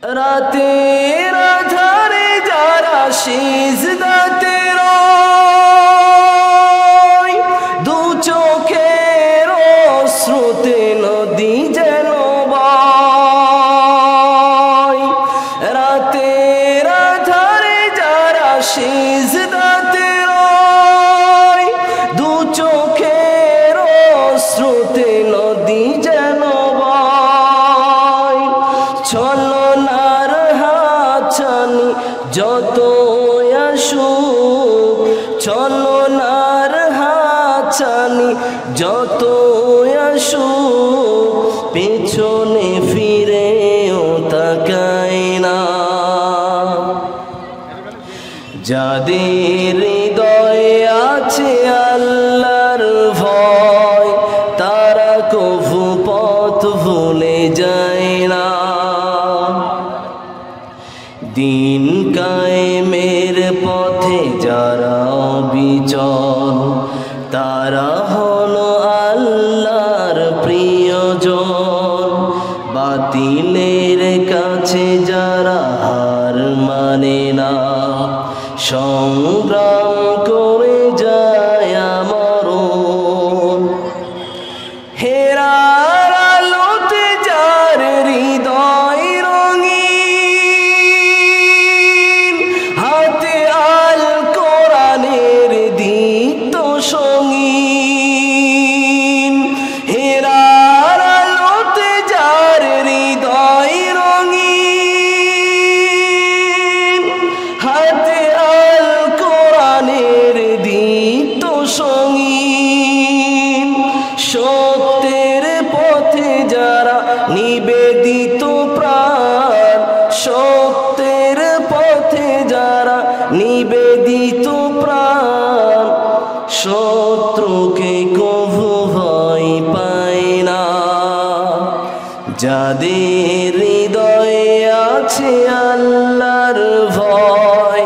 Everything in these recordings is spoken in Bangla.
রাতের আধারে যারা সিজদাতে রয়, দু চোখের অশ্রুতে নদী যেন বয়। রাতের আধারে যারা সিজদাতে রয়, দু চোখের অশ্রুতে নদী যেন বয়। ছলনার হাতছানি যত আসুক, ছলনার হাতছানি যত আসুক, পেছনে ফিরেও তাকায় না। যাদের হৃদয়ে আছে আল্লাহর ভয়, তারা কভু পথ ভুলে যায় না। দিন কায়েমের পথে যারা অবিচল, তারা হলো আল্লাহর প্রিয়জন। বাতিলের কাছে যারা হার মানে না, সংগ্রাম করে যায় মরণ। হেরার আলোতে যার হৃদয় রঙিন, হাতে আল কোরআনের দীপ্ত সঙ্গীন। হেরার আলোতে যার হৃদয় রঙিন, হাতে আল কোরআনের দীপ্ত সঙ্গীন। সত্যের পথে যারা নিবেদিত প্রাণ, সত্যের পথে যারা নিবেদিত প্রাণ, শত্রুকে কভু ভয় পায় না। যাদের হৃদয়ে আছে আল্লাহর ভয়,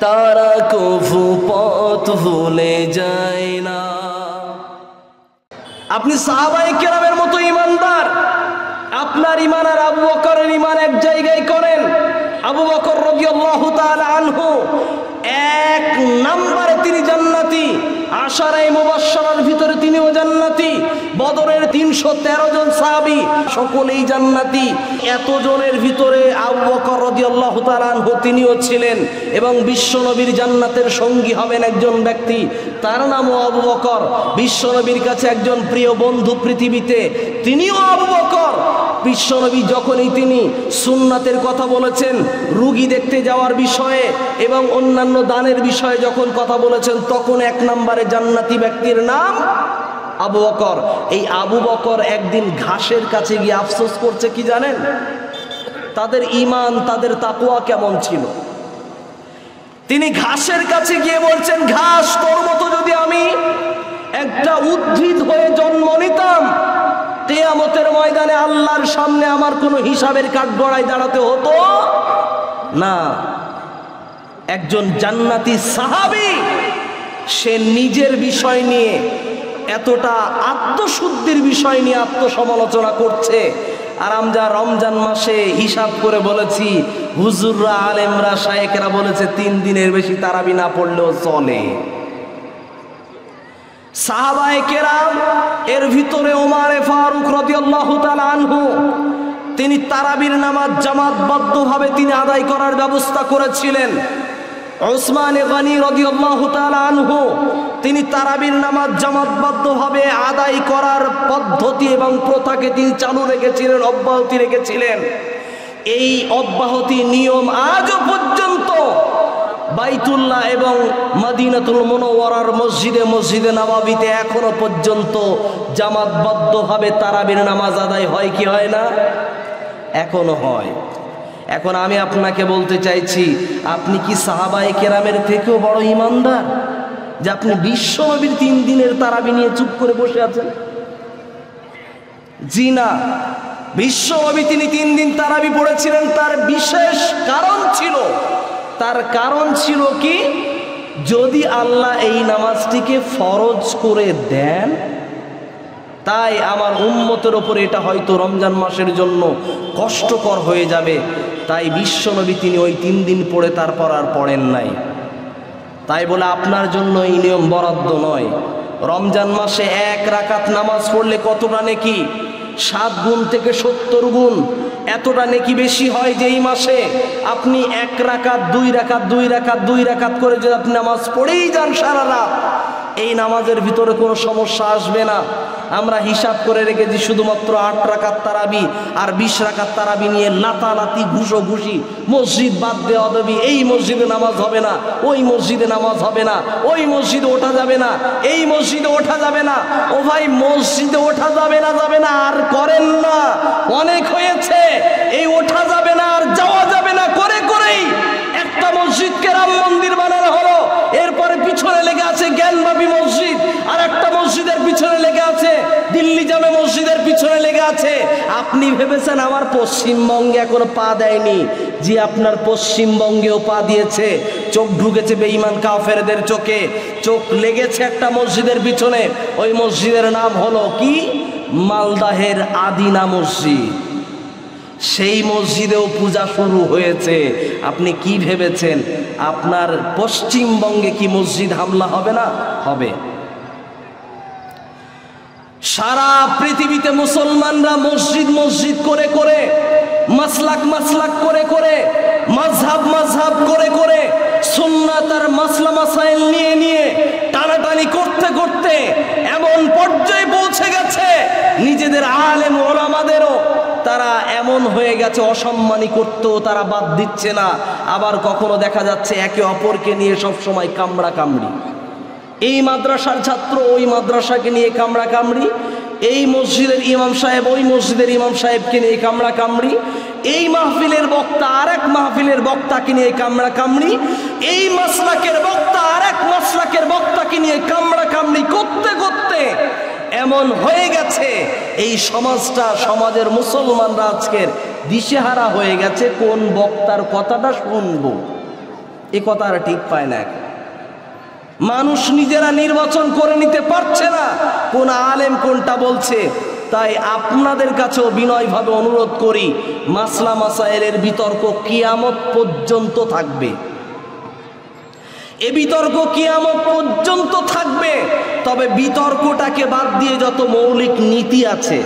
তারা কভু পথ ভুলে যায় না। আপনি সাহাবায়ে কেরামের মতো ইমানদার, আপনার ইমান আর আবু বকরের ইমান এক জায়গায় করেন। আবু বকর রাদিয়াল্লাহু তাআলা আনহু এক নম্বরে তিনি জান্নাতি, আশারায়ে মুবাশশারার ভিতরে তিনিও জান্নাতি। বদরের ৩১৩ জন সাহাবী সকলেই জান্নাতি। এতজনের ভিতরে আবু বকর রাদিয়াল্লাহু তাআলা আনহু তিনিও ছিলেন, এবং বিশ্বনবীর জান্নাতের সঙ্গী হবেন একজন ব্যক্তি, তার নামও আবু বকর। বিশ্বনবীর কাছে একজন প্রিয় বন্ধু পৃথিবীতে, তিনিও আবু বকর। বিশ্বনবী যখনই তিনি সুন্নাতের কথা বলেছেন, রুগী দেখতে যাওয়ার বিষয়ে এবং অন্যান্য দানের বিষয়ে যখন কথা বলেছেন, তখন এক নম্বরে জান্নাতি ব্যক্তির নাম আবু বকর। এই আবু বকর একদিন ঘাসের কাছে গিয়ে আফসোস করছে, কি জানেন? তাদের ঈমান, তাদের তাকওয়া কেমন ছিল। তিনি ঘাসের কাছে গিয়ে বলছেন, ঘাস, তোর মতো যদি আমি একটা উদ্ভিদ হয়ে জন্ম নিতাম, কিয়ামতের ময়দানে আল্লাহর সামনে আমার কোনো হিসাবের কাঠগড়ায় দাঁড়াতে হতো না। একজন জান্নাতি সাহাবী, সে নিজের বিষয় নিয়ে, এতটা আত্মশুদ্ধির বিষয় নিয়ে আত্মসমালোচনা করছে। আর আমরা রমজান মাসে হিসাব করে বলেছি, হুজুররা, আলেমরা, শায়েখরা বলেছে 3 দিনের বেশি তারাবি না পড়লেও চলে। সাহাবায়ে কেরাম, এর ভিতরে ওমর ফারুক রাদিয়াল্লাহু তাআলা আনহু, তিনি তারাবির নামাজ জামাতবদ্ধভাবে তিনি আদায় করার ব্যবস্থা করেছিলেন। উসমান গনি রাদিয়াল্লাহু তাআলা আনহু, তিনি তারাবির নামাজ জামাতবদ্ধভাবে আদায় করার পদ্ধতি এবং প্রথাকে তিনি চালু রেখেছিলেন, অব্যাহতি রেখেছিলেন। এই অব্যাহতি নিয়ম আজও পর্যন্ত বাইতুল্লাহ এবং মদিনাতুল মুনাওয়ারার মসজিদে মসজিদে নববীতে এখনো পর্যন্ত জামাতবদ্ধভাবে তারাবির নামাজ আদায় হয় কি হয় না? এখনো হয়। এখন আমি আপনাকে বলতে চাইছি, আপনি কি সাহাবায়ে কেরামের থেকেও বড় ইমানদার যে আপনি বিশ্বনবীর 3 দিনের তারাবি নিয়ে চুপ করে বসে আছেন? জি না। বিশ্বনবী তিনি 3 দিন তারাবি পড়েছিলেন, তার বিশেষ কারণ ছিল। তার কারণ ছিল কি, যদি আল্লাহ এই নামাজটিকে ফরজ করে দেন তাই আমার উম্মতের ওপরে এটা হয়তো রমজান মাসের জন্য কষ্টকর হয়ে যাবে, তাই বিশ্বনবী তিনি ওই 3 দিন পড়ে তারপর আর পড়েন নাই। তাই বলে আপনার জন্য এই নিয়ম বরাদ্দ নয়। রমজান মাসে 1 রাকাত নামাজ পড়লে কতটা নেকি? 7 গুণ থেকে 70 গুণ, এতটা নেকি বেশি হয় যে এই মাসে আপনি 1 রাকাত 2 রাকাত 2 রাকাত 2 রাকাত করে যদি আপনি নামাজ পড়েই যান সারা রাত, এই নামাজের ভিতরে কোনো সমস্যা আসবে না। আমরা হিসাব করে রেখেছি শুধুমাত্র 8 রাকাত তারাবি আর 20 রাকাত তারাবি নিয়ে লাতালাতি ঘুষোঘুষি, মসজিদ বাদ দেওয়া দেবি, এই মসজিদে নামাজ হবে না, ওই মসজিদে নামাজ হবে না, ওই মসজিদে ওঠা যাবে না, এই মসজিদে ওঠা যাবে না। ও ভাই, মসজিদে ওঠা যাবে না আর করেন না, অনেক হয়েছে। এই ওঠা যাবে না আর যাওয়া যাবে না করে করেই একটা মসজিদকে রাম মন্দির বানানো হলো, এরপরে পিছনে লেগে আছে জ্ঞানবাপী মসজিদ, আর একটা মসজিদের পিছনে লেগে আছে দিল্লি জামে মসজিদের পিছনে লেগে আছে। আপনি ভেবেছেন আমার পশ্চিমবঙ্গে এখনো পা দেয়নি? জি, আপনার পশ্চিমবঙ্গেও পা দিয়েছে, চোখ ঢুকেছে বেঈমান কাফেরদের চোখে, চোখ লেগেছে একটা মসজিদের পিছনে। ওই মসজিদের নাম হলো কি? মালদাহের আদিনা মসজিদ। সেই মসজিদেও পূজা শুরু হয়েছে। আপনি কি ভেবেছেন আপনার পশ্চিমবঙ্গে কি মসজিদ হামলা হবে না? হবে। সারা পৃথিবীতে মুসলমানরা মসজিদ মসজিদ করে করে, মাসলাক মাসলাক করে করে, মাযহাব মাযহাব করে করে, সুন্নাত আর মাসলা মাসাইল নিয়ে নিয়ে টানাটানি করতে করতে এমন পর্যায়ে পৌঁছে গেছে নিজেদের আলেম ওলামাদেরও তারা এমন হয়ে গেছে অসম্মানী করতেও তারা বাদ দিচ্ছে না। আবার কখনো দেখা যাচ্ছে একে অপরকে নিয়ে সব সময় কামড়া কামড়ি, এই মাদ্রাসার ছাত্র ওই মাদ্রাসাকে নিয়ে কামড়া কামড়ি, এই মসজিদের ইমাম সাহেব ওই মসজিদের ইমাম সাহেবকে নিয়ে কামড়া কামড়ি, এই মাহফিলের বক্তা আরেক মাহফিলের বক্তাকে নিয়ে কামড়া কামড়ি, এই মাসলাকের বক্তা আরেক মাসলাকের বক্তাকে নিয়ে কামড়া কামড়ি করতে করতে এমন হয়ে গেছে এই সমাজটা, সমাজের মুসলমানরা আজকের দিশেহারা হয়ে গেছে কোন বক্তার কথাটা শুনবো, এ কথা আর ঠিক পায় না। মানুষ নিজেরা নির্বাচন করে নিতে পারছে না কোন আলেম কোনটা বলছে। তাই আপনাদের কাছেও বিনয়ভাবে অনুরোধ করি, মাসলা মাসাইলের বিতর্ক কিয়ামত পর্যন্ত থাকবে, এ বিতর্ক কিয়ামত পর্যন্ত থাকবে। তবে বিতর্কটাকে বাদ দিয়ে যত মৌলিক নীতি আছে,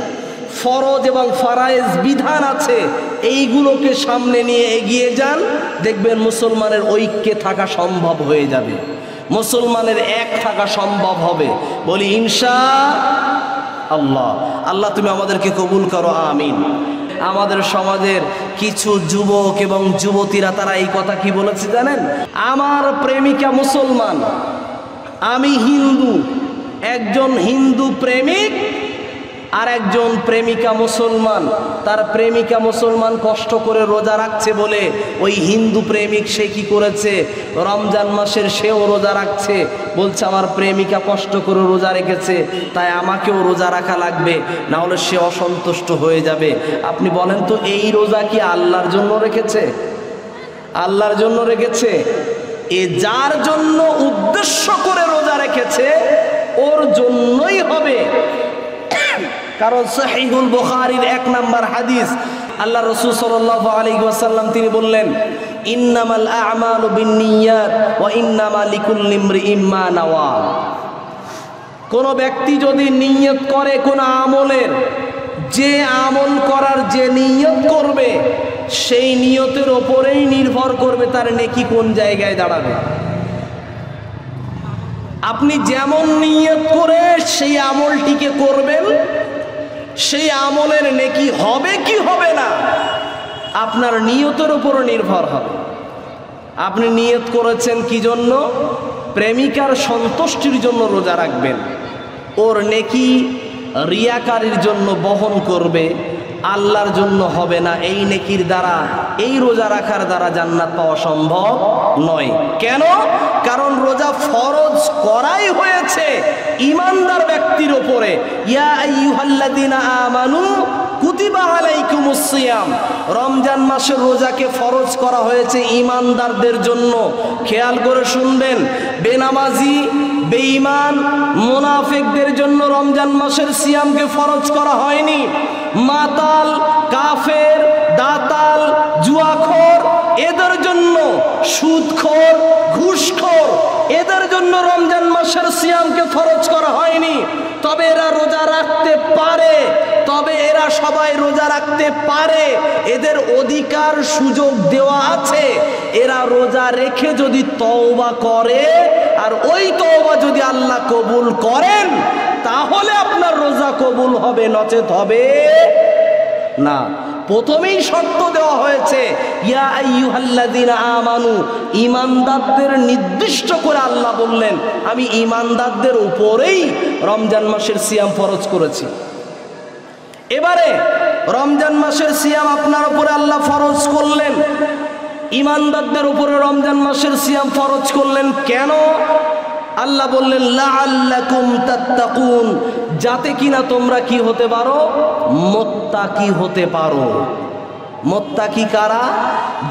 ফরজ এবং ফারায়েজ বিধান আছে, এইগুলোকে সামনে নিয়ে এগিয়ে যান, দেখবেন মুসলমানের ঐক্যে থাকা সম্ভব হয়ে যাবে, মুসলমানের এক থাকা সম্ভব হবে। বলি ইনশাআল্লাহ। আল্লাহ তুমি আমাদেরকে কবুল করো, আমিন। আমাদের সমাজের কিছু যুবক এবং যুবতীরা তারা এই কথা কি বলেছে জানেন? আমার প্রেমিকা মুসলমান, আমি হিন্দু, একজন হিন্দু প্রেমিক আর একজন প্রেমিকা মুসলমান। তার প্রেমিকা মুসলমান কষ্ট করে রোজা রাখছে বলে ওই হিন্দু প্রেমিক সে কি করেছে, রমজান মাসের সেও রোজা রাখছে, বলছে আমার প্রেমিকা কষ্ট করে রোজা রেখেছে তাই আমাকেও রোজা রাখা লাগবে, না হলে সে অসন্তুষ্ট হয়ে যাবে। আপনি বলেন তো, এই রোজা কি আল্লাহর জন্য রেখেছে? আল্লাহর জন্য রেখেছে? এ যার জন্য উদ্দেশ্য করে রোজা রেখেছে ওর জন্যই হবে। কারণ সহিহুল বুখারীর 1 নম্বর হাদিস, আল্লাহ রাসূল সাল্লাল্লাহু আলাইহি ওয়াসাল্লাম তিনি বললেন, ইন্নামাল আ'মালু বিন্নিয়াত ওয়া ইন্নামা লিকুল্লি ইমরিইম মা নাওয়া। কোন ব্যক্তি যদি নিয়ত করে কোন আমলের, যে আমল করার যে নিয়ত করবে সেই নিয়তের ওপরেই নির্ভর করবে তার নেকি কোন জায়গায় দাঁড়াবে। আপনি যেমন নিয়ত করে সেই আমলটিকে করবেন, সেই আমলের নেকি হবে কি হবে না আপনার নিয়তের উপর নির্ভর হবে। আপনি নিয়ত করেছেন কি জন্য? প্রেমিকার সন্তুষ্টির জন্য রোজা রাখবেন, ওর নেকি রিয়াকারীর জন্য বহন করবে, আল্লাহর জন্য হবে না। এই নেকির দ্বারা, এই রোজা রাখার দ্বারা জান্নাত পাওয়া সম্ভব নয়। কেন? কারণ রোজা ফরজ করাই হয়েছে ইমানদার ব্যক্তির উপরে। ইয়া আইয়ুহাল্লাযীনা আমানু কুতিবা আলাইকুমুস সিয়াম, রমজান মাসের রোজাকে ফরজ করা হয়েছে ঈমানদারদের জন্য। খেয়াল করে শুনবেন, বেনামাজি, বেঈমান, মুনাফিকদের জন্য রমজান মাসের সিয়ামকে ফরজ করা হয়নি। মাতাল, কাফের, দাতাল, জুয়াখোর, এদের জন্য, সুদখোর, ঘুষখোর, এদের জন্য রমজান মাসের সিয়ামকে ফরজ করা হয়নি। তবে এরা রোজা রাখতে পারে, তবে এরা সবাই রোজা রাখতে পারে, এদের অধিকার সুযোগ দেওয়া আছে। এরা রোজা রেখে যদি তওবা করে, আর ওই তওবা যদি আল্লাহ কবুল করেন, তাহলে আপনার রোজা কবুল হবে, নচেত হবে না। প্রথমেই শর্ত দেওয়া হয়েছে, ইয়া আইয়ুহাল্লাযীনা আমানু, ঈমানদারদের নির্দিষ্ট করে আল্লাহ বললেন, আমি ঈমানদারদের উপরেই রমজান মাসের সিয়াম ফরজ করেছি। এবারে রমজান মাসের সিয়াম আপনার উপরে আল্লাহ ফরজ করলেন, ঈমানদারদের উপরে রমজান মাসের সিয়াম ফরজ করলেন কেন? আল্লাহ বললেন লাআল্লাকুম তাত্তাকুন, যাতে কিনা তোমরা কি হতে পারো? মুত্তাকি হতে পারো। মুত্তাকি কারা?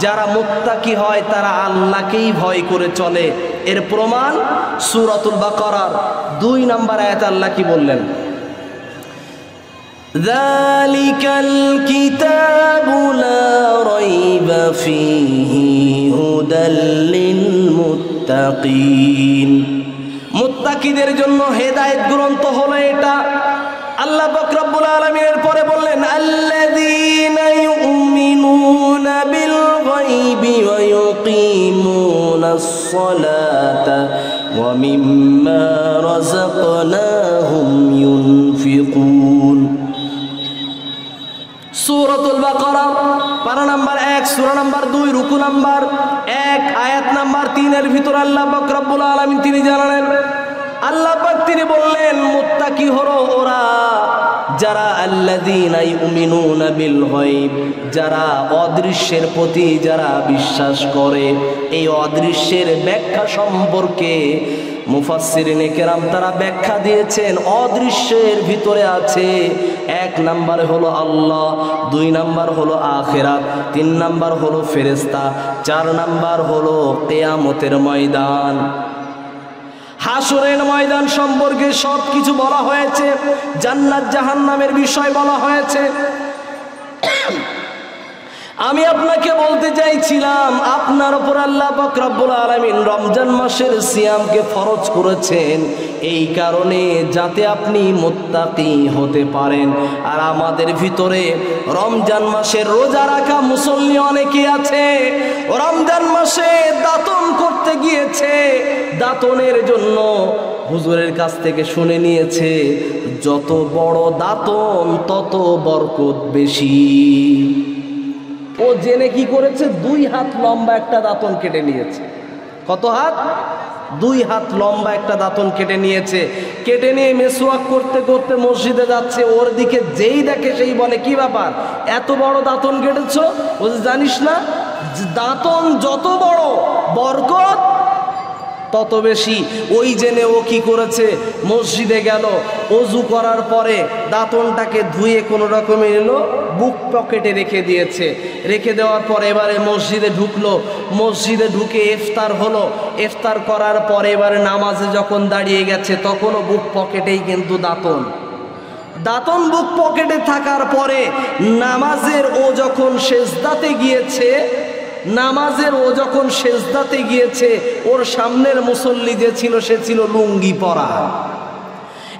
যারা মুত্তাকি হয় তারা আল্লাহকেই ভয় করে চলে। এর প্রমাণ সূরাতুল বাকারার 2 নম্বর আয়াত আল্লাহ কি বললেন? যালিকাল কিতাবু লা রাইবা ফীহি হুদাল লিল মুত্তাকিন, মুত্তাকিদের জন্য হেদায়েত গ্রন্থ হলো এটা। আল্লাহ পাক রব্বুল আলামিনের পরে বললেন আল্লাযীনা ইউমিনুনা বিল গায়বি ওয়া ইউকিমুনাস সালাতা ওয়া মিম্মা রাযাকনাহুম ইউনফিকুন। সূরাতুল বাকারা পারা নাম্বার 1, সূরা নাম্বার 2, রুকু নাম্বার 1, আয়াত নাম্বার 3 এর ভিতর আল্লাহ পাক রব্বুল আলামিন তিনি জানালেন, আল্লাহ পাক তিনি বললেন মুত্তাকি হলো ওরা যারা আল্লাযীনা ইউমিনুনা বিল গায়ব, যারা অদৃশ্যের প্রতি যারা বিশ্বাস করে। এই অদৃশ্যের ব্যাখ্যা সম্পর্কে মুফাসসিরিনে কেরাম তারা ব্যাখ্যা দিয়েছেন, অদৃশ্যের ভিতরে আছে 1 নাম্বার হলো আল্লাহ, 2 নাম্বার হলো আখিরাত, 3 নাম্বার হলো ফেরেশতা, 4 নাম্বার হলো কিয়ামতের ময়দান। হাসরের ময়দান সম্পর্কে সব কিছু বলা হয়েছে, জান্নাত জাহান্নামের বিষয় বলা হয়েছে। আমি আপনাকে বলতে চাইছিলাম, আপনার উপর আল্লাহ পাক রব্বুল আলামিন রমজান মাসের সিয়ামকে ফরজ করেছেন এই কারণে যাতে আপনি মুত্তাকি হতে পারেন। আর আমাদের ভিতরে রমজান মাসের রোজা রাখা মুসল্লি অনেকে আছে, রমজান মাসে দাতন করতে গিয়েছে, দাতনের জন্য হুজুরের কাছ থেকে শুনে নিয়েছে যত বড় দাতন তত বরকত বেশি। ও জেনে কি করেছে? 2 হাত লম্বা একটা দাঁতন কেটে নিয়েছে। কত হাত? 2 হাত লম্বা একটা দাঁতন কেটে নিয়েছে। কেটে নিয়ে মেসওয়াক করতে করতে মসজিদে যাচ্ছে, ওর দিকে যেই দেখে সেই বলে, কি ব্যাপার এত বড় দাঁতন কেটেছ? বলছে জানিস না দাঁতন যত বড় বরকত তত বেশি। ওই জেনে ও কি করেছে, মসজিদে গেল, ওযু করার পরে দাঁতনটাকে ধুয়ে কোনো রকমে এলো বুক পকেটে রেখে দিয়েছে। রেখে দেওয়ার পরে এবারে মসজিদে ঢুকলো, মসজিদে ঢুকে ইফতার হলো, ইফতার করার পরে এবারে নামাজে যখন দাঁড়িয়ে গেছে তখনও বুক পকেটেই কিন্তু দাঁতন। দাঁতন বুক পকেটে থাকার পরে নামাজের ও যখন সেজদাতে গিয়েছে, ওর সামনের মুসল্লি যে ছিল সে ছিল লুঙ্গি পরা।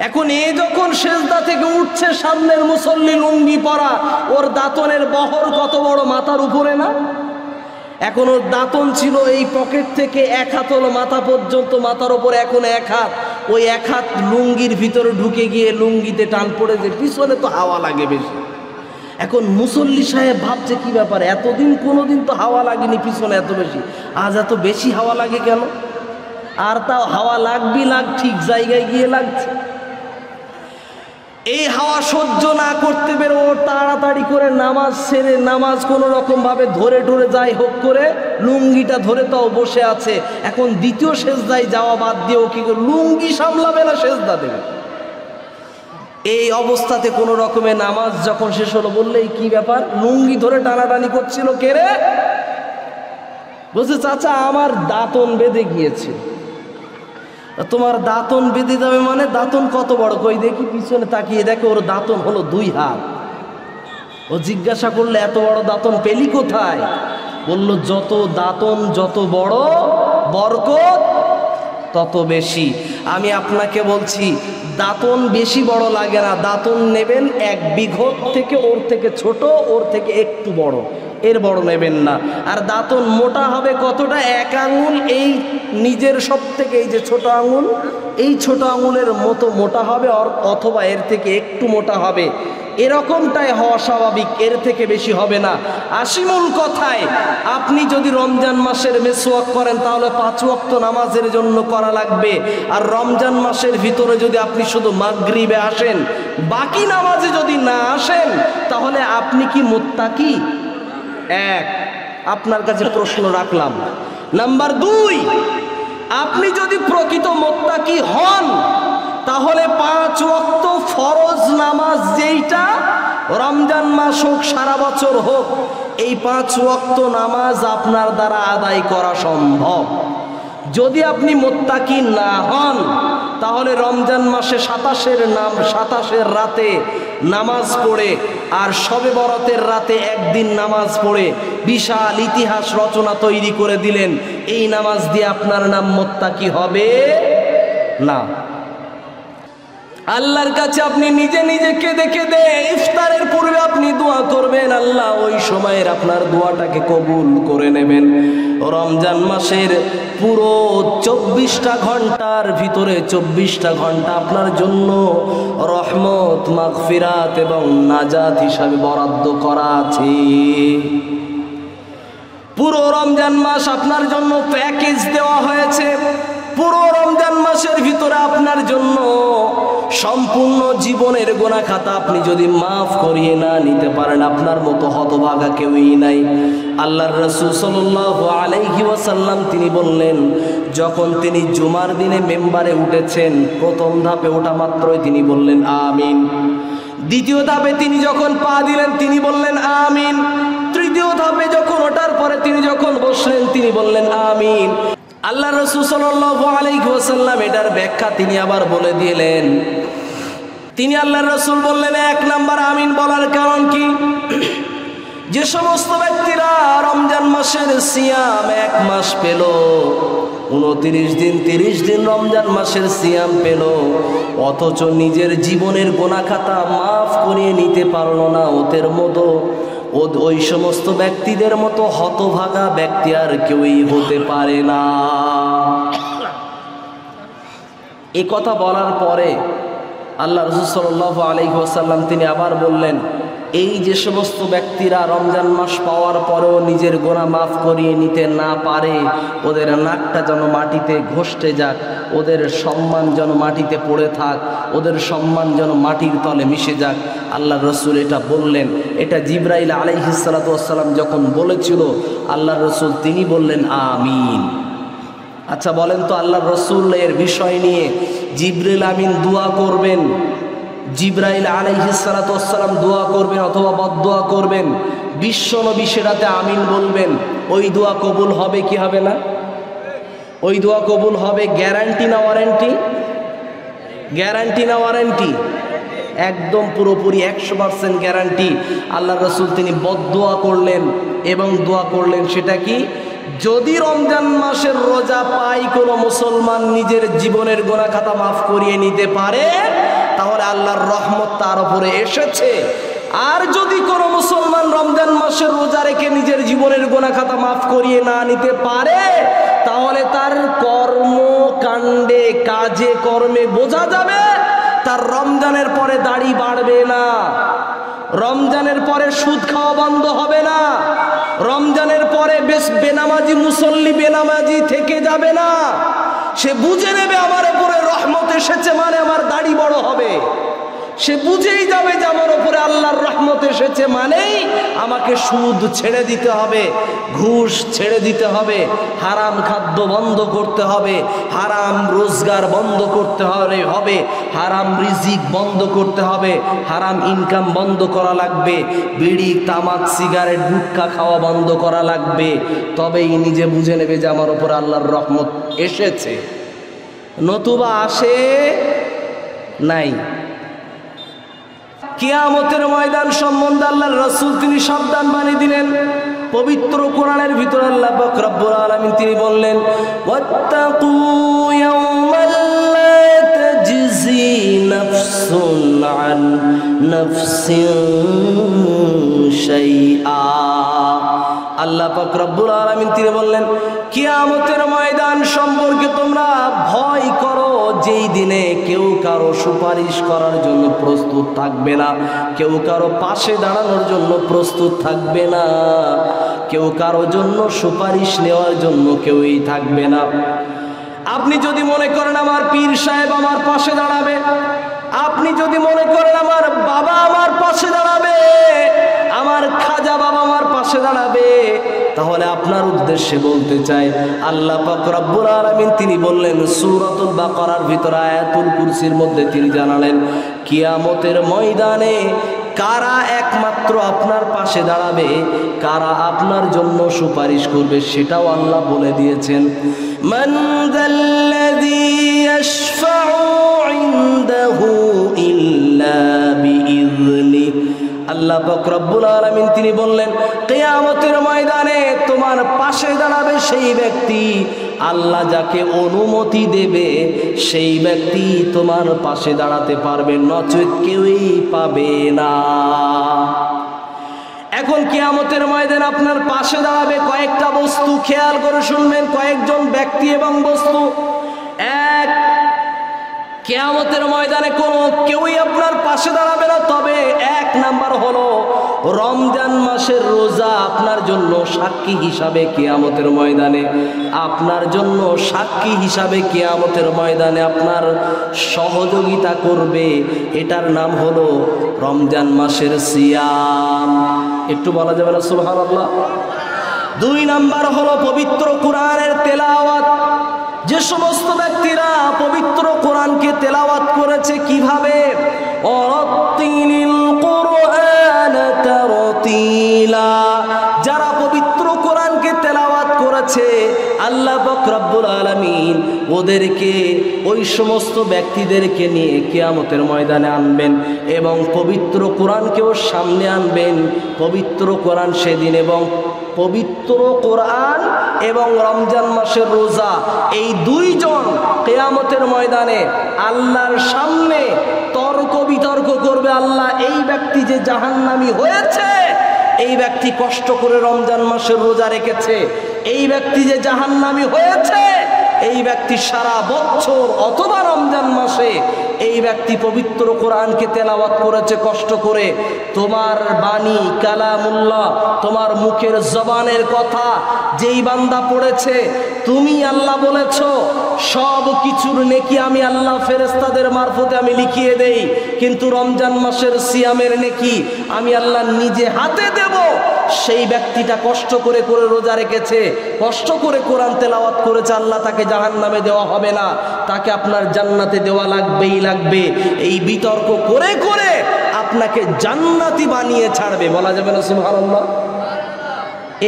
এখন এ যখন সেজদা থেকে উঠছে, সামনের মুসল্লি লুঙ্গি পরা, ওর দাঁতনের বহর কত বড়, মাথার উপরে না? এখন ওর দাঁতন ছিল এই পকেট থেকে 1 হাত হলো মাথা পর্যন্ত, মাথার উপর এখন 1 হাত, ওই 1 হাত লুঙ্গির ভিতরে ঢুকে গিয়ে লুঙ্গিতে টান পড়ে যে পিছনে তো হাওয়া লাগে বেশি। এখন মুসল্লি সাহেব ভাবছে কি ব্যাপার, এতদিন কোনোদিন তো হাওয়া লাগেনি পিছনে এত বেশি, আজ এত বেশি হাওয়া লাগে কেন? আর তাও হাওয়া লাগবেই, ঠিক জায়গায় গিয়ে লাগছে। এই হাওয়া সহ্য না করতে পেরে ও তাড়াতাড়ি করে নামাজ সেরে, নামাজ কোনো রকম ভাবে ধরে যাই হোক করে লুঙ্গিটা ধরে তাও বসে আছে। এখন দ্বিতীয় সেজদায় যাওয়া বাদ দিয়ে ও কি করে লুঙ্গি সামলাবে না সেজদা দেবে? এই অবস্থাতে কোনো রকমে নামাজ যখন শেষ হলো, বললে কি ব্যাপার, লুঙ্গি ধরে টানাটানি করছিল কে রে? বলছে চাচা আমার দাঁতন বেঁধে গিয়েছে। তোমার দাঁতন বেঁধে যাবে মানে? দাঁতন কত বড়? কই দেখি। পিছনে তাকিয়ে দেখে ওর দাঁতন হলো 2 হাত। ও জিজ্ঞাসা করলে এত বড় দাঁতন পেলি কোথায়? বলল যত দাঁতন যত বড় বরকত তত বেশি। আমি আপনাকে বলছি দাঁতন বেশি বড় লাগে না, দাঁতন নেবেন 1 বিঘত থেকে, ওর থেকে ছোট, ওর থেকে একটু বড়, এর বড় নেবেন না। আর দাঁতন মোটা হবে কতটা? 1 আঙুল, এই নিজের সব থেকে এই যে ছোট আঙুল, এই ছোট আঙুলের মতো মোটা হবে, অথবা এর থেকে একটু মোটা হবে। এরকমটাই হওয়া স্বাভাবিক, এর থেকে বেশি হবে না। আশিমুল কথায় আপনি যদি রমজান মাসের মেসওয়াক করেন তাহলে 5 ওয়াক্ত নামাজের জন্য করা লাগবে। আর রমজান মাসের ভিতরে যদি আপনি শুধু মাগরিবে আসেন, বাকি নামাজে যদি না আসেন, তাহলে আপনি কি মুত্তাকি? 1, আপনার কাছে প্রশ্ন রাখলাম। নাম্বার 2, আপনি যদি প্রকৃত মুত্তাকি হন তাহলে 5 ওয়াক্ত ফরজ নামাজ, যেইটা রমজান মাস হোক সারা বছর হোক, এই 5 ওয়াক্ত নামাজ আপনার দ্বারা আদায় করা সম্ভব। যদি আপনি মুত্তাকি না হন তাহলে রমজান মাসে 27 রাতে নামাজ পড়ে আর শবে বরাতের রাতে একদিন নামাজ পড়ে বিশাল ইতিহাস রচনা তৈরি করে দিলেন, এই নামাজ দিয়ে আপনার নাম মুত্তাকি হবে না। আল্লাহর কাছে আপনি নিজে নিজে কেঁদে কেঁদে ইফতারের পূর্বে আপনি দোয়া করবেন, আল্লাহ ওই সময়ের আপনার দোয়াটাকে কবুল করে নেবেন। রমজান মাসের পুরো 24টা ঘন্টার ভিতরে 24টা ঘন্টা আপনার জন্য রহমত, মাগফিরাত এবং নাজাত হিসাবে বরাদ্দ করা আছে। পুরো রমজান মাস আপনার জন্য প্যাকেজ দেওয়া হয়েছে। পুরো রমজান মাসের ভিতরে আপনার জন্য সম্পূর্ণ জীবনের গুনাহ খাতা আপনি যদি মাফ করিয়ে না নিতে পারেন, আপনার মতো হতভাগা কেউই নাই। আল্লাহর রাসূল সাল্লাল্লাহু আলাইহি ওয়াসাল্লাম তিনি বললেন, যখন তিনি জুমার দিনে মেম্বারে উঠেছেন, প্রথম ধাপে ওঠা মাত্রই তিনি বললেন আমিন। দ্বিতীয় ধাপে তিনি যখন পা দিলেন তিনি বললেন আমিন। তৃতীয় ধাপে যখন ওঠার পরে তিনি যখন বসলেন তিনি বললেন আমিন। আল্লাহ রাসূল সাল্লাল্লাহু আলাইহি ওয়াসাল্লাম এটার ব্যাখ্যা তিনি আবার বলে দিলেন। তিনি আল্লাহর রাসূল বললেন, 1 নাম্বার আমিন বলার কারণ কি? যে সমস্ত ব্যক্তিরা রমজান মাসের সিয়াম 1 মাস পেল, 29 দিন 30 দিন রমজান মাসের সিয়াম পেল, অথচ নিজের জীবনের গুনাহ খাতা মাফ করিয়ে নিতে পারলো না, ওদের মতো ওই সমস্ত ব্যক্তিদের মতো হতভাগা ব্যক্তি আর কেউই হতে পারে না। এ কথা বলার পরে আল্লাহ রাসূল সাল্লাল্লাহু আলাইহি ওয়াসাল্লাম তিনি আবার বললেন, এই যে সমস্ত ব্যক্তিরা রমজান মাস পাওয়ার পরেও নিজের গুনাহ মাফ করিয়ে নিতে না পারে, ওদের নাকটা যেন মাটিতে ঘষতে যাক, ওদের সম্মান যেন মাটিতে পড়ে থাক, ওদের সম্মান যেন মাটির তলে মিশে যাক। আল্লাহ রসুল এটা বললেন। এটা জিবরাইল আলাইহিস সালাতু ওয়াস সালাম যখন বলেছিল, আল্লাহ রসুল তিনি বললেন আমিন। আচ্ছা বলেন তো, আল্লাহ রসুলের বিষয় নিয়ে জিবরিল আমিন দোয়া করবেন, জিবরাইল আলাইহিস সালাতু ওয়াস সালাম দোয়া করবেন অথবা বদদোয়া করবেন, বিশ্বনবী সেটাতে আমিন বলবেন, ওই দোয়া কবুল হবে কি হবে না? ওই দোয়া কবুল হবে। গ্যারান্টি না ওয়ারেন্টি? গ্যারান্টি না ওয়ারেন্টি? একদম পুরোপুরি 100% গ্যারান্টি। আল্লাহ রসুল তিনি বদদোয়া করলেন এবং দোয়া করলেন, সেটা কি? যদি রমজান মাসের রোজা পাই কোনো মুসলমান নিজের জীবনের গুনাহ খাতা মাফ করিয়ে নিতে পারে, তাহলে আল্লাহর রহমত তার উপরে এসেছে। আর যদি কোনো মুসলমান রমজান মাসের রোজা রেখে নিজের জীবনের গুনাহ খাতা মাফ করিয়ে না নিতে পারে, তাহলে তার কর্মকাণ্ডে কাজে কর্মে বোঝা যাবে তার রমজানের পরে দাড়ি বাড়বে না, রমজানের পরে সুদ খাওয়া বন্ধ হবে না, রমজানের পরে বেশ বেনামাজি মুসল্লি বেনামাজি থেকে যাবে না। সে বুঝে নেবে আমার উপরে রহমত এসেছে মানে আমার দাড়ি বড় হবে। সে বুঝেই যাবে যে আমার উপরে আল্লাহর রহমত এসেছে, মানেই আমাকে সুদ ছেড়ে দিতে হবে, ঘুষ ছেড়ে দিতে হবে, হারাম খাদ্য বন্ধ করতে হবে, হারাম রোজগার বন্ধ করতে হবে, হারাম রিজিক বন্ধ করতে হবে, হারাম ইনকাম বন্ধ করা লাগবে, বিড়ি তামাক সিগারেট গুটখা খাওয়া বন্ধ করা লাগবে। তবেই নিজে বুঝে নেবে যে আমার উপরে আল্লাহর রহমত এসেছে, নতুবা আসে নাই। কিয়ামতের ময়দান সম্বন্ধে আল্লাহর রাসূল তিনি সাবধান বাণী দিলেন। পবিত্র কোরআনের ভিতরে আল্লাহ পাক রব্বুল আলামিন তিনি বললেন, ওয়াত্তাকু ইয়াওমান লা তাজজি নাফসুন আন নাফসিন শাইআ। আল্লাহ পাক রব্বুল আলামিন তিনি বললেন, কিয়ামতের ময়দান সম্পর্কে তোমরা ভয় করো, যেই দিনে কেউ কারো সুপারিশ করার জন্য প্রস্তুত থাকবে না, কেউ কারো পাশে দাঁড়ানোর জন্য প্রস্তুত থাকবে না, কেউ কারো জন্য সুপারিশ নেওয়ার জন্য কেউই থাকবে না। আপনি যদি মনে করেন আমার পীর সাহেব আমার পাশে দাঁড়াবে, আপনি যদি মনে করেন আমার বাবা আমার পাশে দাঁড়াবে, আমার খাজা বাবা আমার পাশে দাঁড়াবে, তাহলে আপনার উদ্দেশ্যে বলতে চাই, আল্লাহ পাক রব্বুল আলামিন তিনি বললেন সূরাতুল বাকারার ভিতরে আয়াতুল কুরসির মধ্যে তিনি জানালেন, কিয়ামতের ময়দানে কারা একমাত্র আপনার পাশে দাঁড়াবে, কারা আপনার জন্য সুপারিশ করবে, সেটাও আল্লাহ বলে দিয়েছেন। মান যাল্লাযী ইয়াশফাউ ইনদাহু ইল্লা বিইযনিহি। আল্লাহ পাক রব্বুল আলামিন তিনি বললেন, কিয়ামতের ময়দানে তোমার পাশে দাঁড়াবে সেই ব্যক্তি, আল্লাহ যাকে অনুমতি দেবে সেই ব্যক্তি তোমার পাশে দাঁড়াতে পারবে, নচেত কেউই পাবে না। এখন কিয়ামতের ময়দানে আপনার পাশে দাঁড়াবে কয়েকটা বস্তু, খেয়াল করে শুনবেন, কয়েকজন ব্যক্তি এবং বস্তু। এক, কিয়ামতের ময়দানে কোনো কেউই আপনার পাশে দাঁড়াবে না, তবে এক নাম্বার হলো রমজান মাসের রোজা আপনার জন্য সাক্ষী হিসাবে কিয়ামতের ময়দানে, আপনার জন্য সাক্ষী হিসাবে কিয়ামতের ময়দানে আপনার সহযোগিতা করবে। এটার নাম হলো রমজান মাসের সিয়াম। একটু বলা যাবে না সুবহানাল্লাহ? দুই নাম্বার হলো পবিত্র কোরআনের তেলাওয়াত। যে সমস্ত ব্যক্তিরা পবিত্র কোরআনকে তেলাওয়াত করেছে, কিভাবে? ওয়ারাত্তিলিল কুরআন তারতিলা। যারা পবিত্র কোরআনকে তেলাওয়াত করেছে, আল্লাহ পাক রব্বুল আলামিন ওদেরকে, ওই সমস্ত ব্যক্তিদেরকে নিয়ে কিয়ামতের ময়দানে আনবেন এবং পবিত্র কোরআনকেও সামনে আনবেন। পবিত্র কোরআন সেদিন এবং পবিত্র কোরআন এবং রমজান মাসের রোজা, এই দুইজন কিয়ামতের ময়দানে আল্লাহর সামনে তর্ক বিতর্ক করবে। আল্লাহ, এই ব্যক্তি যে জাহান্নামী হয়েছে, এই ব্যক্তি কষ্ট করে রমজান মাসের রোজা রেখেছে, এই ব্যক্তি যে জাহান্নামী হয়েছে, এই ব্যক্তি সারা বছর অথবা রমজান মাসে এই ব্যক্তি পবিত্র কোরআনকে তেলাওয়াত করেছে কষ্ট করে। তোমার বাণী কালামুল্লাহ, তোমার মুখের জবানের কথা যেই বান্দা পড়েছে, তুমি আল্লাহ বলেছ সব কিছুর নেকি আমি আল্লাহ ফেরেশতাদের মারফতে আমি লিখিয়ে দেই, কিন্তু রমজান মাসের সিয়ামের নেকি আমি আল্লাহ নিজে হাতে দেব। সেই ব্যক্তিটা কষ্ট করে করে রোজা রেখেছে, কষ্ট করে কোরআন তেলাওয়াত করেছে, আল্লাহ তাকে জাহান্নামে দেওয়া হবে না, তাকে আপনার জান্নাতে দেওয়া লাগবেই লাগবে। এই বিতর্ক করে করে আপনাকে জান্নাতি বানিয়ে ছাড়বে। বলা যাবে না সুবহানাল্লাহ?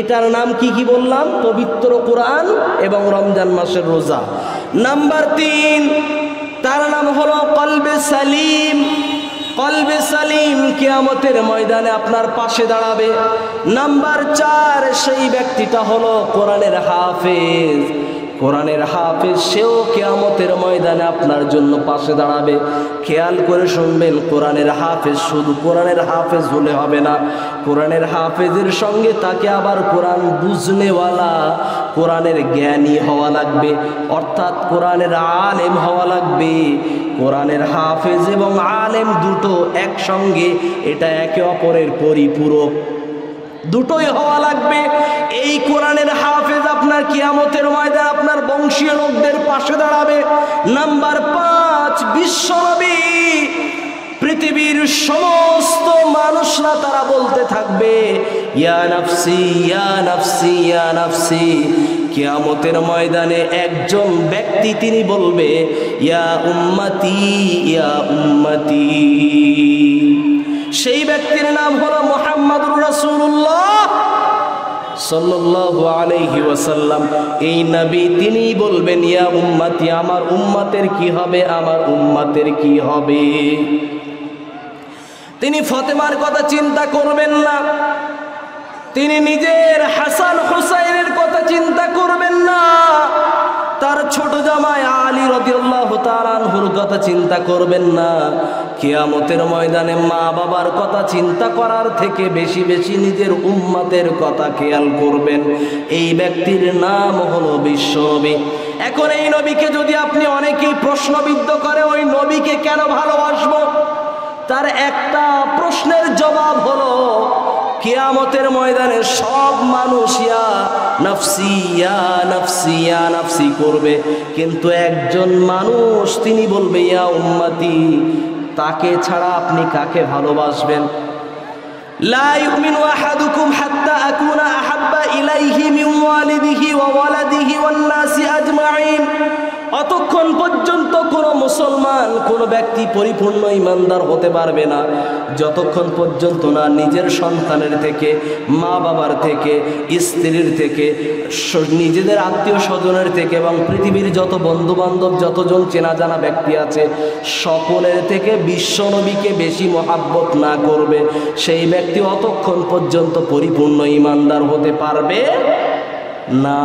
এটার নাম কি কি বললাম? পবিত্র কোরআন এবং রমজান মাসের রোজা। নাম্বার 3, তার নাম হলো কলবে সালিম। কলবে সালিম কিয়ামতের ময়দানে আপনার পাশে দাঁড়াবে। নাম্বার 4, সেই ব্যক্তিটা হলো কোরআনের হাফেজ। কোরআনের হাফেজ সেও কিয়ামতের ময়দানে আপনার জন্য পাশে দাঁড়াবে। খেয়াল করে শুনবেন, কোরআনের হাফেজ শুধু কোরআনের হাফেজ হলে হবে না, কোরআনের হাফেজের সঙ্গে তাকে আবার কোরআন বুঝনেওয়ালা, কোরআনের জ্ঞানী হওয়া লাগবে, অর্থাৎ কোরআনের আলেম হওয়া লাগবে। কোরআনের হাফেজ এবং আলেম দুটো একসঙ্গে, এটা একে অপরের পরিপূরক, দুটোই হওয়া লাগবে। এই কোরআনের হাফেজ আপনার কিয়ামতের ময়দানে আপনার বংশীয় লোকদের পাশে দাঁড়াবে। নাম্বার 5, বিশ্বনবী পৃথিবীর সমস্ত মানুষরা তারা বলতে থাকবে ইয়া নাফসি ইয়া নাফসি ইয়া নাফসি। কিয়ামতের ময়দানে একজন ব্যক্তি তিনি বলবে ইয়া উম্মতি ইয়া উম্মতি। সেই ব্যক্তির নাম হলো মুহাম্মাদুর রাসূলুল্লাহ সাল্লাল্লাহু আলাইহি ওয়াসাল্লাম। এই নবী তিনি বলবেন ইয়া উম্মতি, আমার উম্মতের কি হবে, আমার উম্মতের কি হবে। তিনি ফাতেমার কথা চিন্তা করবেন না, তিনি নিজের হাসান হুসাইনের কথা চিন্তা করবেন না, তার ছোট জামাই আলী রাদিয়াল্লাহু তাআলা আনহুর কথা চিন্তা করবেন না। কিয়ামতের ময়দানে মা বাবার কথা চিন্তা করার থেকে বেশি বেশি নিজের উম্মতের কথা খেয়াল করবেন। এই ব্যক্তির নাম হলো বিশ্বনবী। এখন এই নবীকে যদি আপনি অনেকেই প্রশ্নবিদ্ধ করে ওই নবীকে কেন ভালোবাসবো, তার একটা প্রশ্নের জবাব হলো কিয়ামতের ময়দানে সব মানুষ ইয়া নাফসি ইয়া নাফসি ইয়া নাফসি করবে, কিন্তু একজন মানুষ তিনি বলবে ইয়া উম্মতি। তাকে ছাড়া আপনি কাকে ভালোবাসবেন? লা ইউমিনু আহাদুকুম হাত্তা আকুনা আহাব্বা ইলাইহি মিন ওয়ালিদিহি ওয়া ওয়ালাদিহি ওয়ান নাসি আজমাইন। অতক্ষণ পর্যন্ত কোনো মুসলমান, কোনো ব্যক্তি পরিপূর্ণ ইমানদার হতে পারবে না যতক্ষণ পর্যন্ত না নিজের সন্তানের থেকে, মা বাবার থেকে, স্ত্রীর থেকে, নিজেদের আত্মীয় স্বজনের থেকে এবং পৃথিবীর যত বন্ধু বান্ধব, যতজন চেনা জানা ব্যক্তি আছে সকলের থেকে বিশ্বনবীকে বেশি মহাব্বত না করবে, সেই ব্যক্তি অতক্ষণ পর্যন্ত পরিপূর্ণ ইমানদার হতে পারবে না।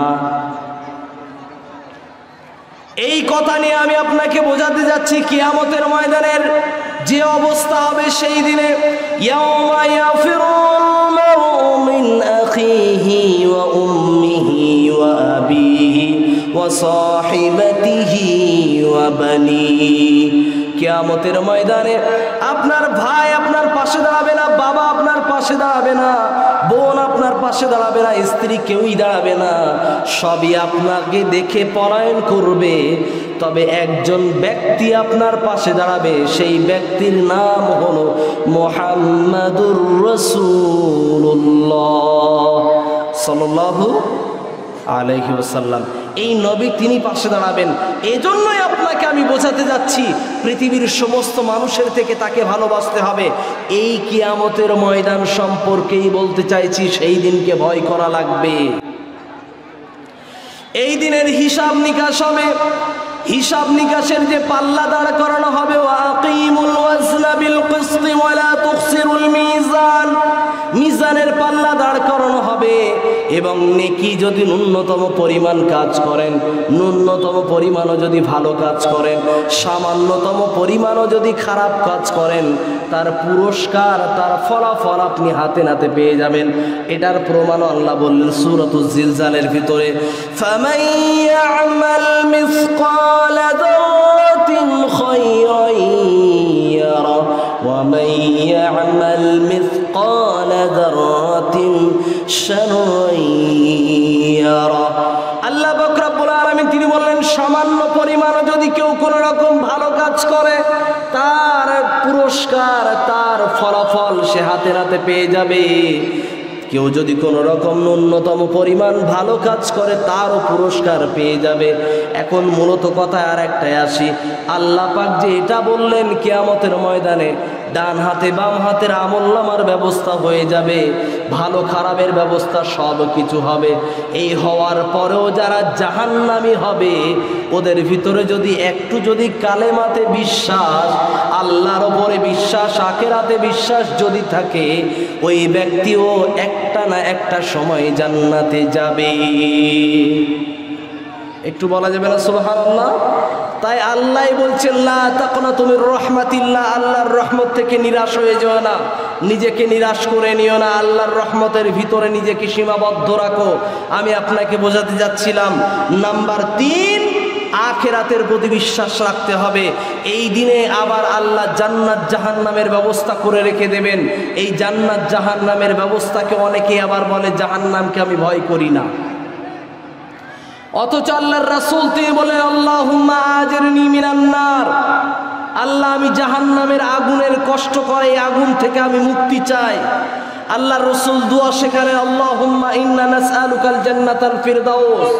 এই কথা নিয়ে আমি আপনাকে বোঝাতে যাচ্ছি কিয়ামতের ময়দানের যে অবস্থা হবে সেই দিনে। ইয়াউমা ইয়াফিরুল মারউ মিন আখিহি ওয়া উম্মিহি ওয়া আবিহি ওয়া সাহিবাতিহি ওয়া বানিহি। কিয়ামতের ময়দানে আপনার ভাই আপনার পাশে দাঁড়াবে না, বাবা আপনার পাশে দাঁড়াবে না, বোন আপনার পাশে দাঁড়াবে না, স্ত্রী কেউই দাঁড়াবে না, সবই আপনাকে দেখে পলায়ন করবে। তবে একজন ব্যক্তি আপনার পাশে দাঁড়াবে, সেই ব্যক্তির নাম হলো মুহাম্মাদুর রাসূলুল্লাহ সাল্লাল্লাহু আলাইহি ওয়াসাল্লাম। এই নবী তিনি পাশে দাঁড়াবেন। এজন্যই আপনাকে আমি বোঝাতে যাচ্ছি পৃথিবীর সমস্ত মানুষের থেকে তাকে ভালোবাসতে হবে। এই কিয়ামতের ময়দান সম্পর্কেই বলতে চাইছি, সেই দিনকে ভয় করা লাগবে। এই দিনের হিসাব নিকাশ হবে, হিসাব নিকাশের যে পাল্লা দাঁড় করানো হবে, ওয়াকিমুল ওয়াজনা বিল কিসতি ওয়া লা তুখসিরুল মিজান, মিজানের পাল্লা দাঁড় করানো হবে। এবং নেকি যদি ন্যূনতম পরিমাণ কাজ করেন, ন্যূনতম পরিমাণও যদি ভালো কাজ করেন, সামান্যতম পরিমাণও যদি খারাপ কাজ করেন, তার পুরস্কার, তার ফলাফল আপনি হাতে নাতে পেয়ে যাবেন। এটার প্রমাণ আল্লাহ বললেন সূরাতুজ জিলজালের ভিতরে, ফামান ইয়ামাল মিসকালা যারাতিন খায়রান ইয়ারা ওয়া মান ইয়ামাল মিসকালা যারাতিন শাররান ইয়ারা। আল্লাহ পাক রব্বুল আলামিন তিনি বললেন সামান্য পরিমাণও যদি কেউ কোনো রকম ভালো কাজ করে, তার পুরস্কার, তার ফলাফল সে হাতে নাতে পেয়ে যাবে। কেউ যদি কোনো রকম ন্যূনতম পরিমাণ ভালো কাজ করে, তারও পুরস্কার পেয়ে যাবে। এখন মূলত কথা আর একটাই আসি, আল্লাহ পাক যে এটা বললেন কিয়ামতের ময়দানে ডান হাতে বাম হাতের আমলনামার ব্যবস্থা হয়ে যাবে, ভালো খারাপের ব্যবস্থা সব কিছু হবে। এই হওয়ার পরেও যারা জাহান্নামী হবে, ওদের ভিতরে যদি একটু যদি কালেমাতে বিশ্বাস, আল্লাহর ওপরে বিশ্বাস, আখিরাতে বিশ্বাস যদি থাকে, ওই ব্যক্তিও একটা না একটা সময় জান্নাতে যাবে। একটু বলা যাবে না সুবহানাল্লাহ? তাই আল্লাহ বলছেন লা তাকনাতু মির রাহমাতিল্লাহ, আল্লাহর রহমত থেকে নিরাশ হয়ে যেও না, নিজেকে নিরাশ করে নিও না, আল্লাহর রহমতের ভিতরে নিজেকে সীমাবদ্ধ রাখো। আমি আপনাকে বোঝাতে যাচ্ছিলাম নাম্বার 3, আখিরাতের প্রতি বিশ্বাস রাখতে হবে। এই দিনে আবার আল্লাহ জান্নাত জাহান্নামের ব্যবস্থা করে রেখে দেবেন। এই জান্নাত জাহান্নামের ব্যবস্থাকে অনেকেই আবার বলে জাহান্নামকে আমি ভয় করি না, অথচ আল্লাহর রাসূল তিনি বলেন আল্লাহুম্মা আজিরনি মিনান নার, আল্লাহ আমি জাহান্নামের আগুনের কষ্ট করে এই আগুন থেকে আমি মুক্তি চাই। আল্লাহ রসুল দোয়া শেখালেন, আল্লাহুম্মা ইন্না নাসআলুকাল জান্নাতাল ফিরদাউস।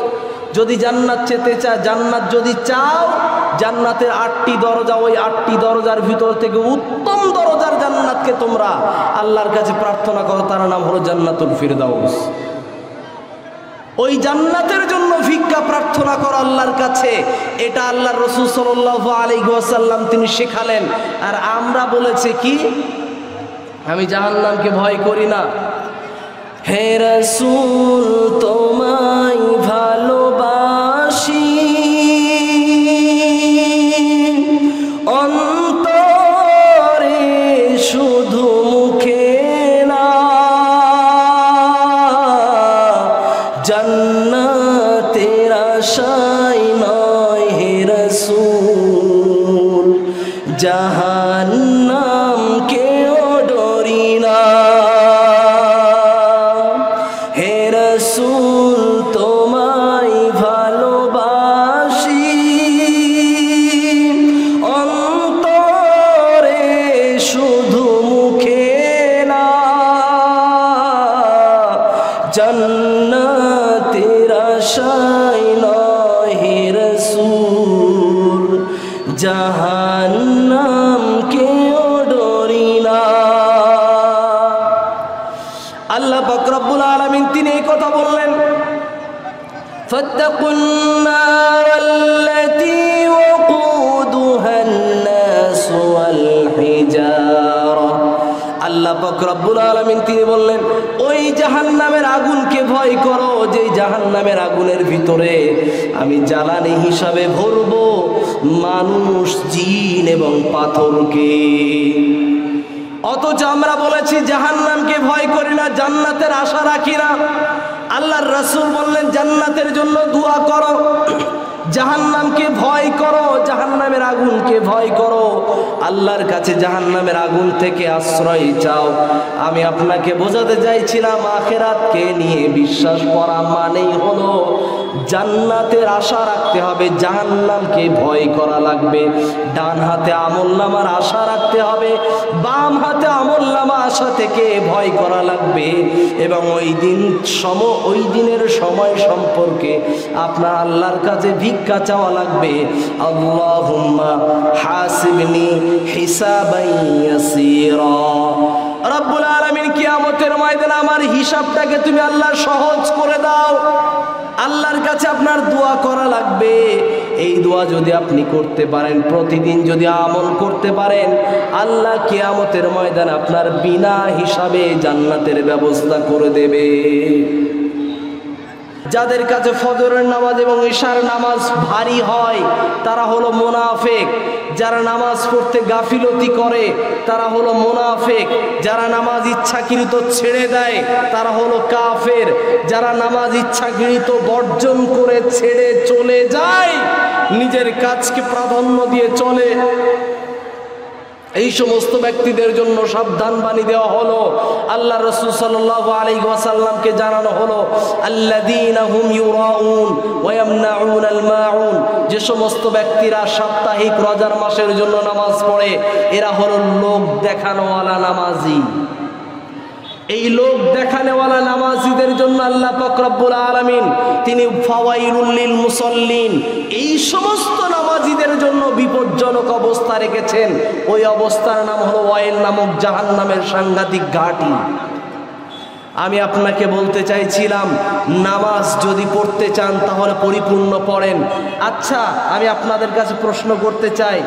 যদি জান্নাত চেতে চাও, জান্নাত যদি চাও, জান্নাতের 8টি দরজা, ওই 8টি দরজার ভিতর থেকে উত্তম দরজার জান্নাতকে তোমরা আল্লাহর কাছে প্রার্থনা করো, তার নাম হলো জান্নাতুল ফিরদাউস। ওই জান্নাতের জন্য ভিক্ষা প্রার্থনা করো আল্লাহর কাছে, এটা আল্লাহর রাসূল সাল্লাল্লাহু আলাইহি ওয়াসাল্লাম তিনি শেখালেন। আর আমরা বলেছে কি, আমি জাহান্নামকে ভয় করি না। হে রাসূল তোমায় ভালোবাসি, অন্তরে শুধু মুখে না, জান্নাতের আশায় নয় হে রাসূল, জাহান্নামকেও ডরি না। হে রাসূল তোমায় ভালোবাসি, অন্তরে শুধু মুখে না, জান্নাতের আশায় নয় হে রাসূল, জাহান্নামকেও ডরি না। আল্লাহ পাক রব্বুল আলামিন তিনি এই কথা বললেন, ফাত্তাকুন নারাল্লাতী ওয়াকুদুহান নাস ওয়াল হিজারা। আল্লাহ পাক রব্বুল আলামিন তিনি বললেন, ওই জাহান্নামের আগুনকে ভয় করো, যে জাহান্নামের আগুনের ভিতরে আমি জ্বালানি হিসাবে ভরবো মানুষ, জিন এবং পাথরকে। অথচ আমরা বলেছি জাহান্নামকে ভয় করি না, জান্নাতের আশা রাখি না। আল্লাহর রাসূল বললেন জান্নাতের জন্য দোয়া করো, জাহান্নামকে ভয় করো, জাহান্নামের আগুনকে ভয় করো, আল্লাহর কাছে জাহান্নামের আগুন থেকে আশ্রয় চাও। আমি আপনাকে বোঝাতে চাইছিলাম আখিরাতকে নিয়ে বিশ্বাস করা মানেই হলো জান্নাতের আশা রাখতে হবে, জাহান্নামকে ভয় করা লাগবে। ডান হাতে আমলনামার আশা রাখতে হবে, বাম হাতে আমলনামা আশা থেকে ভয় করা লাগবে। এবং ওই দিনের সময় সম্পর্কে আপনার আল্লাহর কাছে ভিক্ষা চাওয়া লাগবে, আল্লাহুম্মা হাসিবনি হিসাবান ইয়াসীরা। রব্বুল আলামিন কিয়ামতের ময়দানে আমার হিসাবটাকে তুমি আল্লাহ সহজ করে দাও। আল্লাহর কাছে আপনার দোয়া করা লাগবে। এই দোয়া যদি আপনি করতে পারেন, প্রতিদিন যদি আমল করতে পারেন, আল্লাহ কিয়ামতের ময়দানে আপনার বিনা হিসাবে জান্নাতের ব্যবস্থা করে দেবে। যাদের কাছে ফজরের নামাজ এবং ইশার নামাজ ভারী হয় তারা হলো মুনাফিক। যারা নামাজ পড়তে গাফিলতি করে তারা হলো মুনাফিক। যারা নামাজ ইচ্ছাকৃত ছেড়ে দেয় তারা হলো কাফের। যারা নামাজ ইচ্ছাকৃত বর্জন করে ছেড়ে চলে যায়, নিজের কাজকে প্রাধান্য দিয়ে চলে, এই সমস্ত ব্যক্তিদের জন্য সাবধান বাণী দেওয়া হলো। আল্লাহ রাসূল সাল্লাল্লাহু আলাইহি ওয়াসাল্লামকে জানানো হলো, আল্লাযীনা হুম ইউরাউন ওয়া ইয়ামনাউনাল মাউন। যে সমস্ত ব্যক্তিরা সাপ্তাহিক রোজার মাসের জন্য নামাজ পড়ে, এরা হলো লোক দেখানোওয়ালা নামাজি। এই লোক দেখানেওয়ালা নামাজিদের জন্য আল্লাহ পাক রব্বুল আলামিন তিনি ফাওয়াইলুল লিল মুসাল্লিন, এই সমস্ত নামাজিদের জন্য বিপজ্জনক অবস্থা রেখেছেন। ওই অবস্থার নাম হলো ওয়াইল নামক জাহান্নামের সাংঘাতিক ঘাটি। আমি আপনাকে বলতে চাইছিলাম, নামাজ যদি পড়তে চান তাহলে পরিপূর্ণ পড়েন। আচ্ছা, আমি আপনাদের কাছে প্রশ্ন করতে চাই,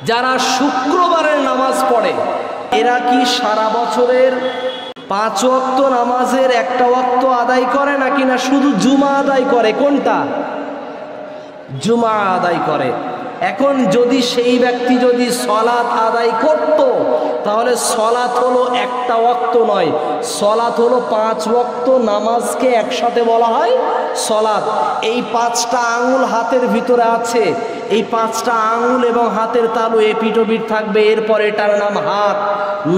যারা শুক্রবারের নামাজ পড়ে এরা কি সারা বছরের 5 ওয়াক্ত নামাজের একটা ওয়াক্ত আদায় করে নাকি না শুধু জুমা আদায় করে? কোনটা? জুমা আদায় করে। এখন যদি সেই ব্যক্তি যদি সলাত আদায় করত, তাহলে সলাত হলো একটা ওয়াক্ত নয়, সলাত হলো 5 ওয়াক্ত নামাজকে একসাথে বলা হয় সলাত। এই 5টা আঙুল হাতের ভিতরে আছে, এই 5টা আঙুল এবং হাতের তালু এপিটোপিট থাকবে, এরপর এটার নাম হাত,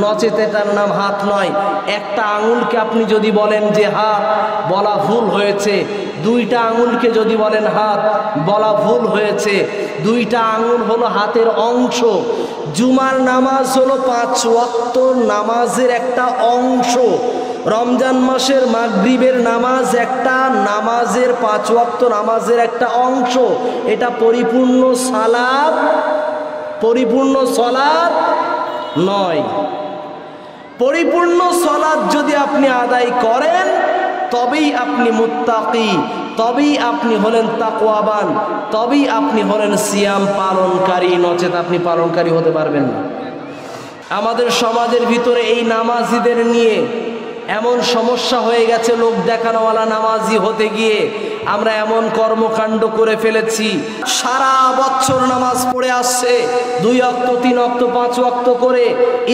নচেত এটার নাম হাত নয়। একটা আঙুলকে আপনি যদি বলেন যে হাত, বলা ভুল হয়েছে। দুইটা আঙুলকে যদি বলেন হাত, বলা ভুল হয়েছে। দুইটা আঙুল হলো হাতের অংশ। জুমার নামাজ হলো 5 ওয়াক্ত নামাজের একটা অংশ। রমজান মাসের মাগরিবের নামাজ একটা নামাজের 5 ওয়াক্ত নামাজের একটা অংশ। এটা পরিপূর্ণ সালাত, পরিপূর্ণ সালাত নয়। পরিপূর্ণ সালাত যদি আপনি আদায় করেন তবেই আপনি মুত্তাকি, তবেই আপনি হলেন তাকওয়াবান, তবেই আপনি হলেন সিয়াম পালনকারী, নচেত আপনি পালনকারী হতে পারবেন না। আমাদের সমাজের ভিতরে এই নামাজিদের নিয়ে এমন সমস্যা হয়ে গেছে, লোক দেখানোওয়ালা নামাজি হতে গিয়ে আমরা এমন কর্মকাণ্ড করে ফেলেছি। সারা বছর নামাজ পড়ে আসছে, 2 ওয়াক্ত 3 ওয়াক্ত 5 ওয়াক্ত করে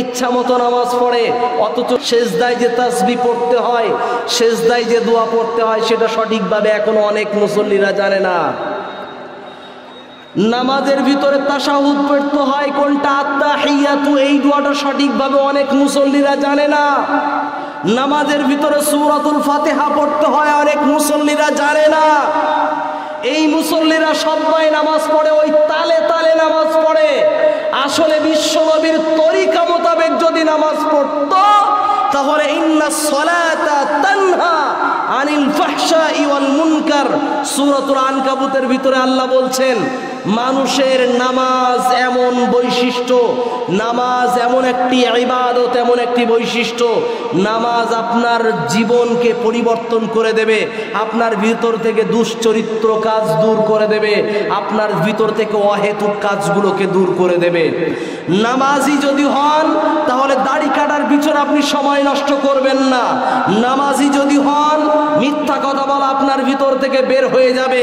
ইচ্ছা মতো নামাজ পড়ে, অথচ সেজদায় যে তাসবিহ পড়তে হয়, সেজদায় যে দোয়া পড়তে হয় সেটা সঠিকভাবে এখনো অনেক মুসল্লিরা জানে না। নামাজের ভিতরে তাশাহুদ পড়তে হয় কোনটা, আত্তাহিয়াতু, এই দোয়াটা সঠিকভাবে অনেক মুসল্লিরা জানে না। নামাজের ভিতরে সূরাতুল ফাতিহা পড়তে হয়, অনেক মুসল্লিরা জানে না। এই মুসল্লিরা সবাই নামাজ পড়ে ওই তালে তালে নামাজ পড়ে। আসলে বিশ্বনবীর তরিকা মোতাবেক যদি নামাজ পড়তো তাহলে ইন্নাস সালাতা তানহা আনিল ফাহশাই ওয়াল মুনকার, সূরাতুল আনকাবুতের ভিতরে আল্লাহ বলছেন মানুষের নামাজ এমন বৈশিষ্ট্য, নামাজ এমন একটি ইবাদত, এমন একটি বৈশিষ্ট্য, নামাজ আপনার জীবনকে পরিবর্তন করে দেবে, আপনার ভিতর থেকে দুশ্চরিত্র কাজ দূর করে দেবে, আপনার ভিতর থেকে অহেতুক কাজগুলোকে দূর করে দেবে। নামাজি যদি হন তাহলে দাড়ি কাটার পিছনে আপনি সময় নষ্ট করবেন না। নামাজি যদি হন মিথ্যা কথা বলা আপনার ভিতর থেকে বের হয়ে যাবে।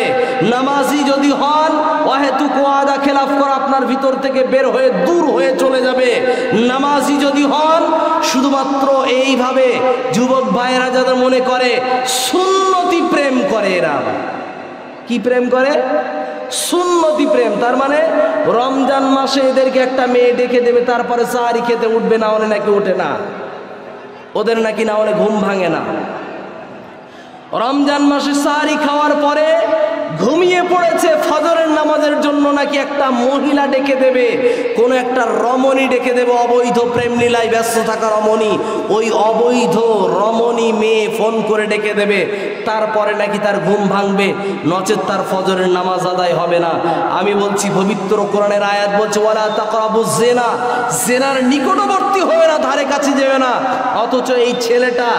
নামাজি যদি হন অহেতুক ওয়াদা খেলাফ করা আপনার ভিতর থেকে বের হয়ে দূর হয়ে চলে যাবে। নামাজি যদি হন শুধুমাত্র এইভাবে যুবক ভাইয়েরা যাদের মনে করে সুন্নতি প্রেম করে, এরা কি প্রেম করে? সুন্নতি প্রেম। তার মানে রমজান মাসে এদেরকে একটা মেয়ে ডেকে দেবে, তারপরে সাহারি খেতে উঠবে, না হলে নাকি ওঠে না, ওদের নাকি না হলে ঘুম ভাঙে না। রমজান মাসে সাহারি খাওয়ার পরে ঘুমিয়ে পড়েছে, ফজরের নামাজের জন্য নাকি একটা মহিলা ডেকে দেবে, কোন একটা রমণী ডেকে দেবে, অবৈধ প্রেম লীলায় ব্যস্ত থাকা রমণী, ওই অবৈধ রমণী মেয়ে ফোন করে ডেকে দেবে, তারপরে নাকি তার ঘুম ভাঙবে, নচেত তার ফজরের নামাজ আদায় হবে না। আমি বলছি পবিত্র কোরআনের আয়াত বলছে ওয়ালা তাকরাবুজ জিনা, জিনার নিকটবর্তী হবে না, ধারে কাছে যাবে না। অথচ এই ছেলেটা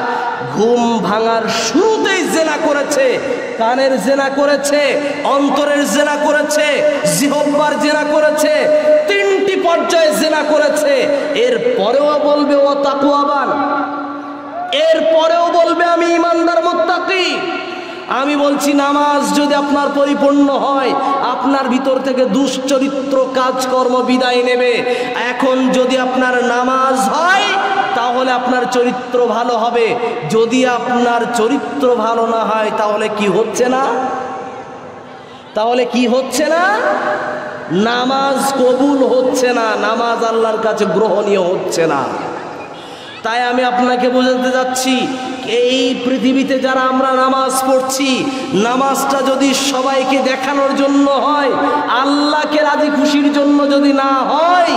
ঘুম ভাঙার শুরুতেই জিনা করেছে, কানের জিনা করেছে, অন্তরের জিনা করেছে, জিহ্বার জিনা করেছে, 3টি পর্যায়ে জিনা করেছে। এর পরেও বলবে ও তাকওয়াবান, এর পরেও বলবে আমি ইমানদার মুত্তাকি। আমি বলছি নামাজ যদি আপনার পরিপূর্ণ হয়, আপনার ভিতর থেকে দুশ্চরিত্র কাজকর্ম বিদায় নেবে। এখন যদি আপনার নামাজ হয় তাহলে আপনার চরিত্র ভালো হবে, যদি আপনার চরিত্র ভালো না হয় তাহলে কি হচ্ছে না? তাহলে কি হচ্ছে না? নামাজ কবুল হচ্ছে না, নামাজ আল্লাহর কাছে গ্রহণীয় হচ্ছে না। তাই আমি আপনাকে বোঝাতে যাচ্ছি, এই পৃথিবীতে যারা আমরা নামাজ পড়ছি, নামাজটা যদি সবাইকে দেখানোর জন্য হয়, আল্লাহকে রাজি খুশির জন্য যদি না হয়,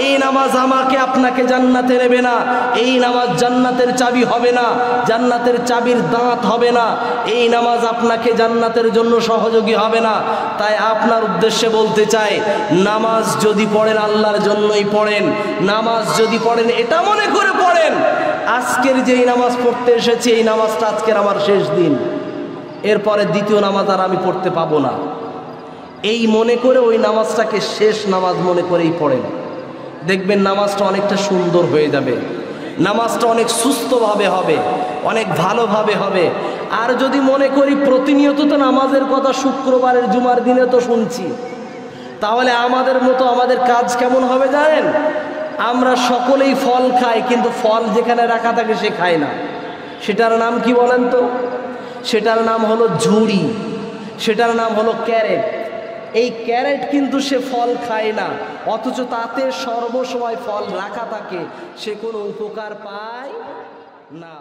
এই নামাজ আমাকে আপনাকে জান্নাতে নেবে না, এই নামাজ জান্নাতের চাবি হবে না, জান্নাতের চাবির দাঁত হবে না, এই নামাজ আপনাকে জান্নাতের জন্য সহযোগী হবে না। তাই আপনার উদ্দেশ্যে বলতে চাই, নামাজ যদি পড়েন আল্লাহর জন্যই পড়েন, নামাজ যদি পড়েন এটা মনে করে পড়েন আজকের যেই নামাজ পড়তে এসেছি এই নামাজটা আজকের আমার শেষ দিন, এরপরে দ্বিতীয় নামাজ আর আমি পড়তে পাবো না, এই মনে করে ওই নামাজটাকে শেষ নামাজ মনে করেই পড়েন। দেখবেন নামাজটা অনেকটা সুন্দর হয়ে যাবে, নামাজটা অনেক সুস্থভাবে হবে, অনেক ভালোভাবে হবে। আর যদি মনে করি প্রতিনিয়ত তো নামাজের কথা শুক্রবারের জুমার দিনে তো শুনছি, তাহলে আমাদের মতো আমাদের কাজ কেমন হবে জানেন? আমরা সকলেই ফল খাই, কিন্তু ফল যেখানে রাখা থাকে সে খায় না। সেটার নাম কি বলেন তো? সেটার নাম হলো ঝুড়ি, সেটার নাম হলো ক্যারেট। এই ক্যারেট কিন্তু সে ফল খায় না, অথচ তাতে সর্বসময় ফল রাখা থাকে, সে কোনো উপকার পায় না।